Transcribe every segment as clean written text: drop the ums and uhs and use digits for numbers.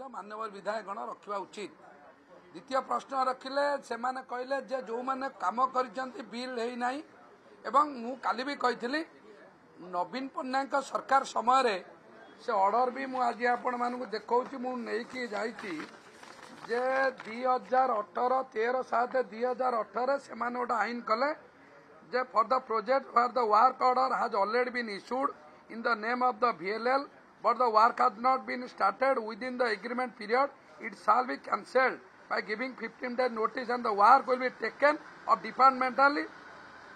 माननीय विधायकगण रखा उचित। द्वितीय प्रश्न रखिले से कहले जे जो मैंने काम कर बिल है ना एवं मु काली भी कही नवीन पट्टनायक सरकार समय से ऑर्डर भी मु आज आपण मानक देखा मुझे जाइए जे 2018 13/7 2018 से गोटे आईन कले जे for the project for the work order has already been issued in the name of the VLL but the work has not been started within the agreement period, it shall be cancelled by giving 15 days notice and the work will be taken up departmentally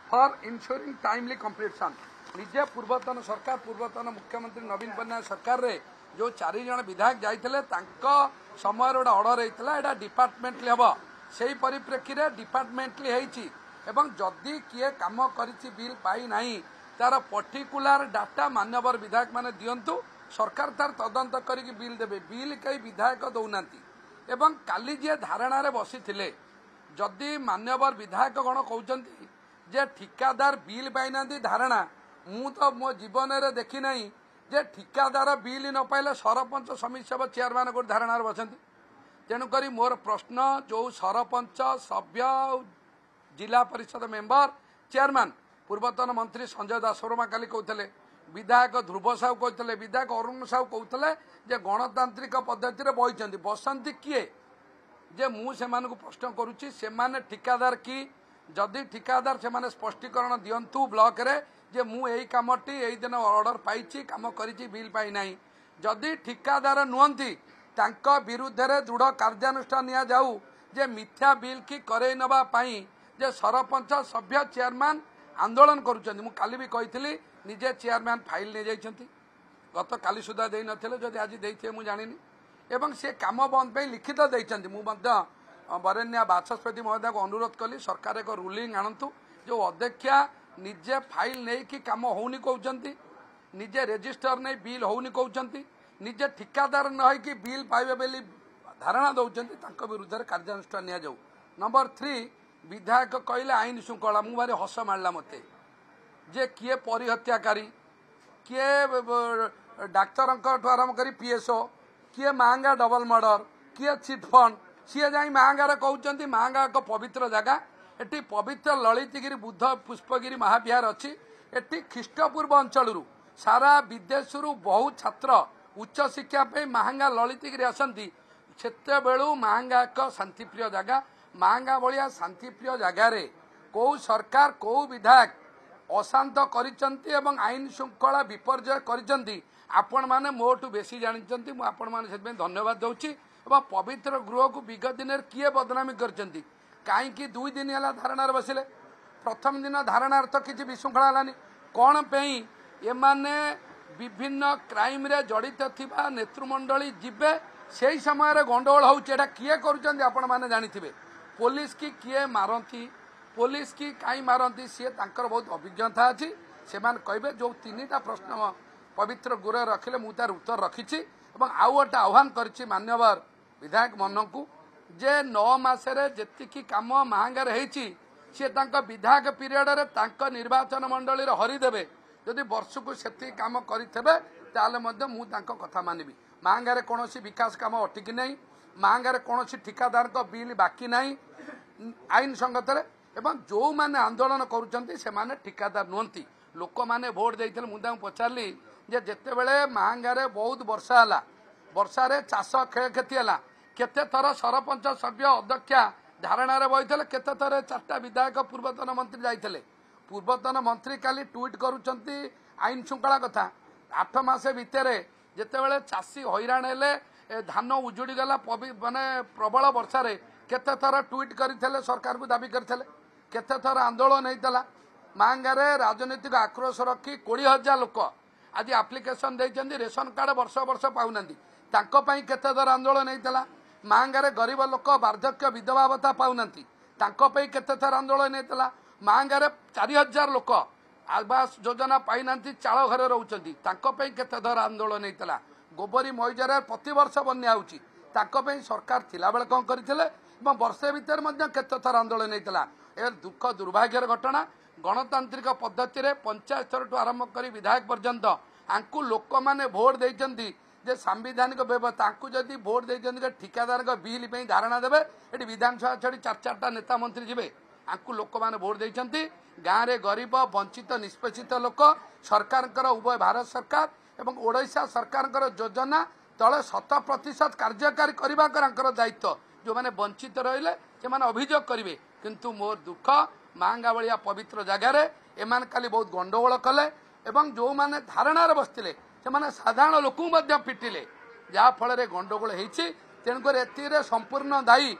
for ensuring timely completion. निजे पूर्वतन सरकार पूर्वतन मुख्यमंत्री नवीन पट्टनायक सरकार रे जो 4 जन विधायक जाइथिले तांको समय गोटे ऑर्डर होता है डिपार्टमेंटली हम से परिप्रेक्षी में डिपार्टमेंटली होती एवं जदि किए कम कर बिल पाई ना तार पर्टिकुलर डाटा मान्यवर विधायक माने दियंतु सरकार तार तदंत करिक बिल देबे बिल कई विधायक दौना एवं काली जी धारणा बसी जदि मान्यवर विधायक गण कहते जे ठिकादार बिल पाईना धारणा मु तो मो जीवन में देखी ना जे ठिकादार बिल न पाइले सरपंच समिति सभा चेयरमैन गोटे धारणा बसती तेणुक मोर प्रश्न जो सरपंच सभ्य जिला परिषद मेंबर चेयरमैन पूर्वतन मंत्री संजय दास वर्मा काली कहते विधायक ध्रुव साहू कहते विधायक अरुण साहू कहते जे गणतांत्रिक पद्धति बही बसंती किए जे मुझे प्रश्न करुच्ची से ठिकादार कि जदि ठिकादार से स्पष्टीकरण दिंतु ब्लॉक रे जे मु यही कामटी यही दिन ऑर्डर पाई कम करी बिल पाई ना जदि ठिकादार नुहंती तांको विरुद्ध रे दृढ़ कार्यानुष्ठान निया जाऊ जे मिथ्या बिल की करे नबा पाई जे सरपंच सभ्य चेयरमैन आंदोलन करुछंती मु काली भी कही निजे चेयरमैन फाइल नहीं जाइछंती गत काली सुधा दे नथिले जदि आज देइथे मु जानिनी एवं से काम बंद पे लिखित देइछंती मु मध्य बरेण्या बाचस्पति महोदय को अनुरोध कली सरकार एक रूलिंग आणंतु जो अध्यक्षा निजे फाइल नहीं कि काम होनी कहउछंती निजे रजिस्टर नहीं बिल होनी कहउछंती निजे ठिकादार न है कि बिल पाइबे बेली धारणा दउछंती तांको विरुद्ध कार्यानुष्ठान निया जाऊ। नंबर 3 विधायक कहले आईन श्रृंखला मु भारी हस मारला मते जे किए परिहत्याकारी किए डाक्तर आरंभ कर PSO किए महंगा डबल मर्डर किए चिट फंड सी जा महंगार कहते महंगा एक पवित्र जगह एटी पवित्र ललितगिरी बुद्ध पुष्पगिरी महाविहार अच्छी एटी ख्रीष्टपूर्व अंचल सारा विदेश बहु छात्र उच्च शिक्षा पे महंगा ललितगिरी आसती से बेलू महंगा एक शांतिप्रिय जगह महंगा भाया शांतिप्रिय जगार कौ सरकार कौ विधायक अशांत करिसेंती एवं आईन श्रृंखला विपर्जय करिसेंती आपण माने मोठू बेसी जानिसेंती मु आपण माने सेतबे धन्यवाद दउची एवं पवित्र गृह को विगत दिन किए बदनामी करिसेंती काईकि 2 दिन हला धारणार बसिले प्रथम दिन धारणार तो किछि विशृंखला हलानी कोन पेई एमाने विभिन्न क्राइम रे जड़ित थिबा नेतृमंडली जिबे सेही समय रे गंडगोल होउची एटा किए करूचंती आपण माने जानिथिबे पुलिस की किए मारंती पुलिस की कहीं मारती सी तांकर बहुत अभिज्ञता अच्छी से कहे जो 3टा प्रश्न पवित्र गुरे रखिले मु तार उत्तर रखी आउ गोटे आह्वान करिछि मान्यवर विधायक मन को जे 9 मासरे जेतिकी काम महंगार होती सी विधायक पीरियड रे तांको निर्वाचन मंडली हरिदेवे जदि वर्ष को से काम करेंगे ताले मु कथा मानबी महंगार कौन विकास काम अटकी नहीं महंगार कौन ठिकादार बिल बाकी नहीं आईन संगत एवं जो माने आंदोलन करुचंती से माने ठिकादार नुहंती लोक माने वोट देइथिले मुदा पचारली जे जेते बेले महंगारे बहुत वर्षा हला वर्षारे चाष क्षयक्षति हला केते थर सरपंच सभ्य अध्यक्षा धारणा रे बइथिले केते थर 4टा विधायक पूर्वतन मंत्री जाइथिले पूर्वतन मंत्री काली ट्वीट करुचंती आईन श्रृंखला कथा 8 मास भितरे जेते बेले चाषी हैरान हेले धान उजुड़ी गला माने प्रबल वर्षा रे केते थर ट्वीट करथिले सरकार को दाबी करथिले केते थर आंदोलन होता महंगारे राजनीतिक आक्रोश रखी 20,000 लोक आज आप्लिकेसन देइछन्ती रेशन कार्ड वर्ष वर्ष पाउना केते थर आंदोलन होता महंगारे गरीब लोक वार्धक्य विधवा भत्ता पाउना केते थर आंदोलन होता महंगारे 4,000 लोक आवास योजना पाइना चाल घरे रोचंती केते थर आंदोलन होता गोबरी मईजर प्रति वर्ष बन्या होउची सरकार थिला बेले कौन करथिले वर्षे भितर केते थर आंदोलन होता ए दुख दुर्भाग्यर घटना गणतांत्रिक पद्धति रे पंचायत स्तर आरंभ कर विधायक पर्यंत आंकु लोक माने भोट देइचंती जे सांविधानिक व्यवस्था जदि भोट दे ठिकादार बिल धारणा देवे ये विधानसभा छड़ी चार चार्टा नेता मंत्री जी आपको लोक मैंने भोट देती गाँव में गरीब वंचित निष्पेषित लोक सरकार उभय भारत सरकार एवं ओडिशा सरकार योजना तले 100% कार्यकारी करने दायित्व जो मैंने वंचित रहिले से अभियोग करेंगे किंतु मोर दुख मांगा भाया पवित्र जगार एम खाली बहुत गंडगोल कले एवं जो मैंने धारणार बसते से साधारण लोक पिटिले जहाँफल गंडगोल होती तेणुकर ए संपूर्ण दायी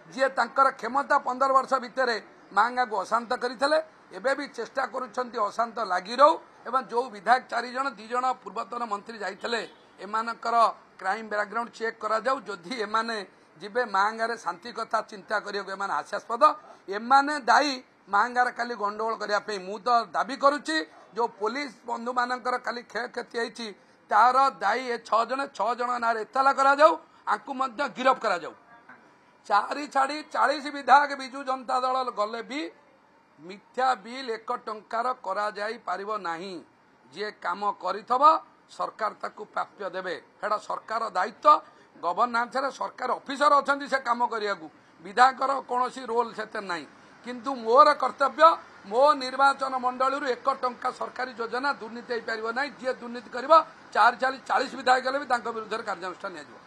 जी तांकर क्षमता 15 वर्ष भितर मांगा को अशांत करते एबे भी चेष्टा करुछंती अशांत लगी रहू एवं जो विधायक 4 जन 2 जन पूर्वतन मंत्री जाइए एमानकर क्राइम बैकग्राउंड चेक करा जाऊ जदि एमाने जिबे मांगारे शांति कथा चिंता करियो एमाने हास्यास्पद एमाने दायी मांगार खाली गंडगोल करने मु तो दाबी करुच्ची जो पुलिस बंधु मानकर खाली क्षयक्षति होती तार दायी 6 जन ना एतला करा जाऊ आंकु मध्य गिरफ करा जाऊ 4 छाड़ी 40 विधायक बिजु जनता दल गले भी मिथ्या बिल 1 टंकार करा जाई पारिबो नाही जे काम करिथब सरकार ताकू प्राप्य देबे हेडा सरकार दायित्व गवर्नांस रे सरकार ऑफिसर अछंती से काम करिया विधायकर कोनोसी रोल सेते नाही किंतु मोर कर्तव्य मो निर्वाचन मंडली 1 टंका सरकारी योजना दुर्नीति हो पारिबो नाही जे दुर्नीति करिबो 40 विधायक गले भी तांको विरुद्ध कार्यानुष्ठान निया